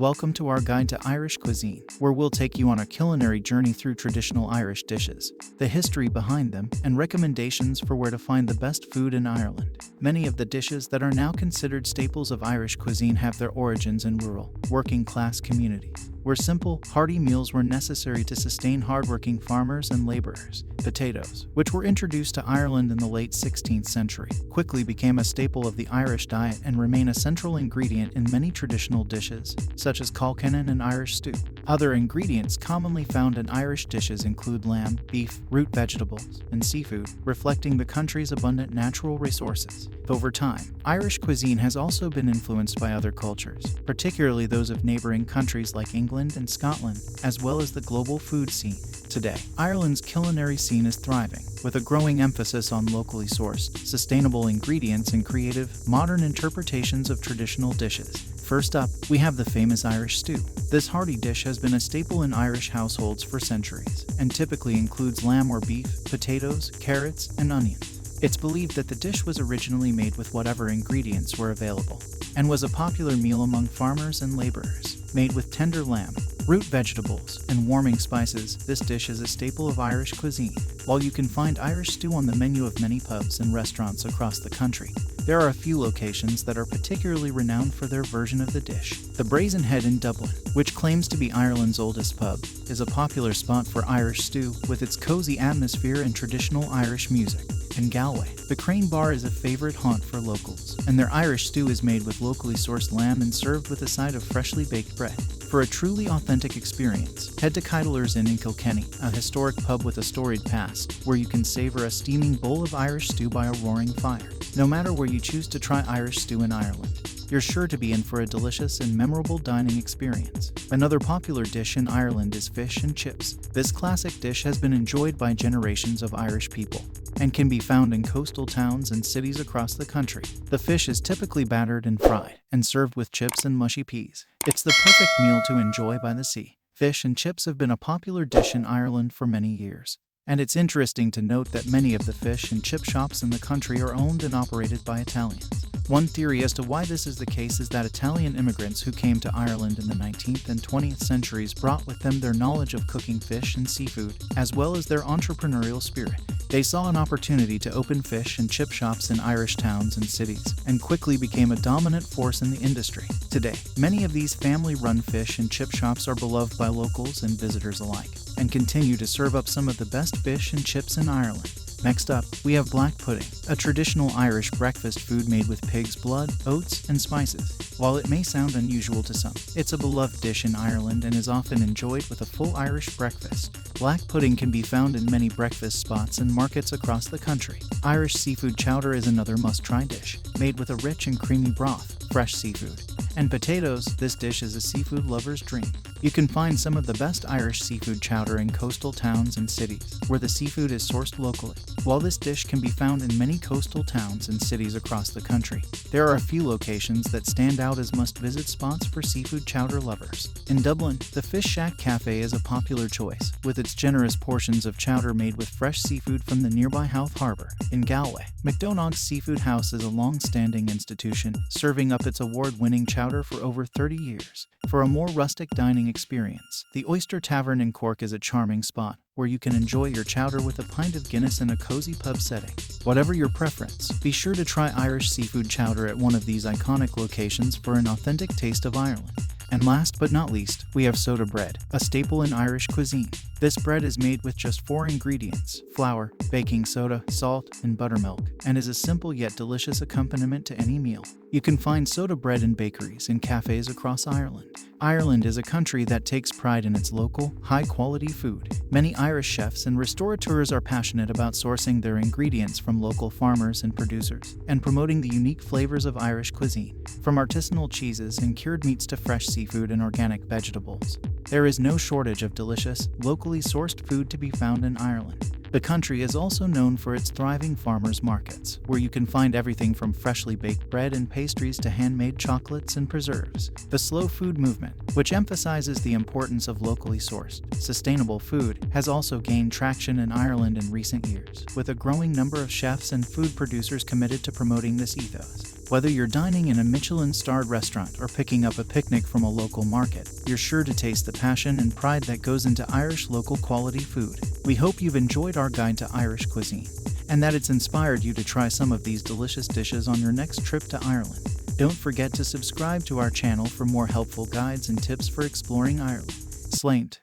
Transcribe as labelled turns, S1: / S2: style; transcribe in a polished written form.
S1: Welcome to our guide to Irish cuisine, where we'll take you on a culinary journey through traditional Irish dishes, the history behind them, and recommendations for where to find the best food in Ireland. Many of the dishes that are now considered staples of Irish cuisine have their origins in rural, working-class communities, where simple, hearty meals were necessary to sustain hardworking farmers and laborers. Potatoes, which were introduced to Ireland in the late 16th century, quickly became a staple of the Irish diet and remain a central ingredient in many traditional dishes, such as colcannon and Irish stew. Other ingredients commonly found in Irish dishes include lamb, beef, root vegetables, and seafood, reflecting the country's abundant natural resources. Over time, Irish cuisine has also been influenced by other cultures, particularly those of neighboring countries like England and Scotland, as well as the global food scene. Today, Ireland's culinary scene is thriving, with a growing emphasis on locally sourced, sustainable ingredients and creative, modern interpretations of traditional dishes. First up, we have the famous Irish stew. This hearty dish has been a staple in Irish households for centuries, and typically includes lamb or beef, potatoes, carrots, and onions. It's believed that the dish was originally made with whatever ingredients were available, and was a popular meal among farmers and laborers. Made with tender lamb, root vegetables, and warming spices, this dish is a staple of Irish cuisine. While you can find Irish stew on the menu of many pubs and restaurants across the country, there are a few locations that are particularly renowned for their version of the dish. The Brazen Head in Dublin, which claims to be Ireland's oldest pub, is a popular spot for Irish stew with its cozy atmosphere and traditional Irish music. In Galway, the Crane Bar is a favorite haunt for locals, and their Irish stew is made with locally sourced lamb and served with a side of freshly baked bread. For a truly authentic experience, head to Keidler's Inn in Kilkenny, a historic pub with a storied past, where you can savor a steaming bowl of Irish stew by a roaring fire. No matter where you choose to try Irish stew in Ireland, you're sure to be in for a delicious and memorable dining experience. Another popular dish in Ireland is fish and chips. This classic dish has been enjoyed by generations of Irish people, and can be found in coastal towns and cities across the country. The fish is typically battered and fried, and served with chips and mushy peas. It's the perfect meal to enjoy by the sea. Fish and chips have been a popular dish in Ireland for many years, and it's interesting to note that many of the fish and chip shops in the country are owned and operated by Italians. One theory as to why this is the case is that Italian immigrants who came to Ireland in the 19th and 20th centuries brought with them their knowledge of cooking fish and seafood, as well as their entrepreneurial spirit. They saw an opportunity to open fish and chip shops in Irish towns and cities, and quickly became a dominant force in the industry. Today, many of these family-run fish and chip shops are beloved by locals and visitors alike, and continue to serve up some of the best fish and chips in Ireland. Next up, we have black pudding, a traditional Irish breakfast food made with pig's blood, oats, and spices. While it may sound unusual to some, it's a beloved dish in Ireland and is often enjoyed with a full Irish breakfast. Black pudding can be found in many breakfast spots and markets across the country. Irish seafood chowder is another must-try dish, made with a rich and creamy broth, fresh seafood, and potatoes. This dish is a seafood lover's dream. You can find some of the best Irish seafood chowder in coastal towns and cities, where the seafood is sourced locally. While this dish can be found in many coastal towns and cities across the country, there are a few locations that stand out as must-visit spots for seafood chowder lovers. In Dublin, the Fish Shack Cafe is a popular choice, with its generous portions of chowder made with fresh seafood from the nearby Howth Harbour. In Galway, McDonough's Seafood House is a long-standing institution, serving up its award-winning chowder for over 30 years. For a more rustic dining experience, the Oyster Tavern in Cork is a charming spot, where you can enjoy your chowder with a pint of Guinness in a cozy pub setting. Whatever your preference, be sure to try Irish seafood chowder at one of these iconic locations for an authentic taste of Ireland. And last but not least, we have soda bread, a staple in Irish cuisine. This bread is made with just 4 ingredients: flour, baking soda, salt, and buttermilk, and is a simple yet delicious accompaniment to any meal. You can find soda bread in bakeries and cafes across Ireland. Ireland is a country that takes pride in its local, high-quality food. Many Irish chefs and restaurateurs are passionate about sourcing their ingredients from local farmers and producers, and promoting the unique flavors of Irish cuisine. From artisanal cheeses and cured meats to fresh seafood and organic vegetables, there is no shortage of delicious, locally sourced food to be found in Ireland. The country is also known for its thriving farmers markets, where you can find everything from freshly baked bread and pastries to handmade chocolates and preserves. The slow food movement, which emphasizes the importance of locally sourced, sustainable food, has also gained traction in Ireland in recent years, with a growing number of chefs and food producers committed to promoting this ethos. Whether you're dining in a Michelin-starred restaurant or picking up a picnic from a local market, you're sure to taste the passion and pride that goes into Irish local quality food. We hope you've enjoyed our guide to Irish cuisine, and that it's inspired you to try some of these delicious dishes on your next trip to Ireland. Don't forget to subscribe to our channel for more helpful guides and tips for exploring Ireland. Sláinte.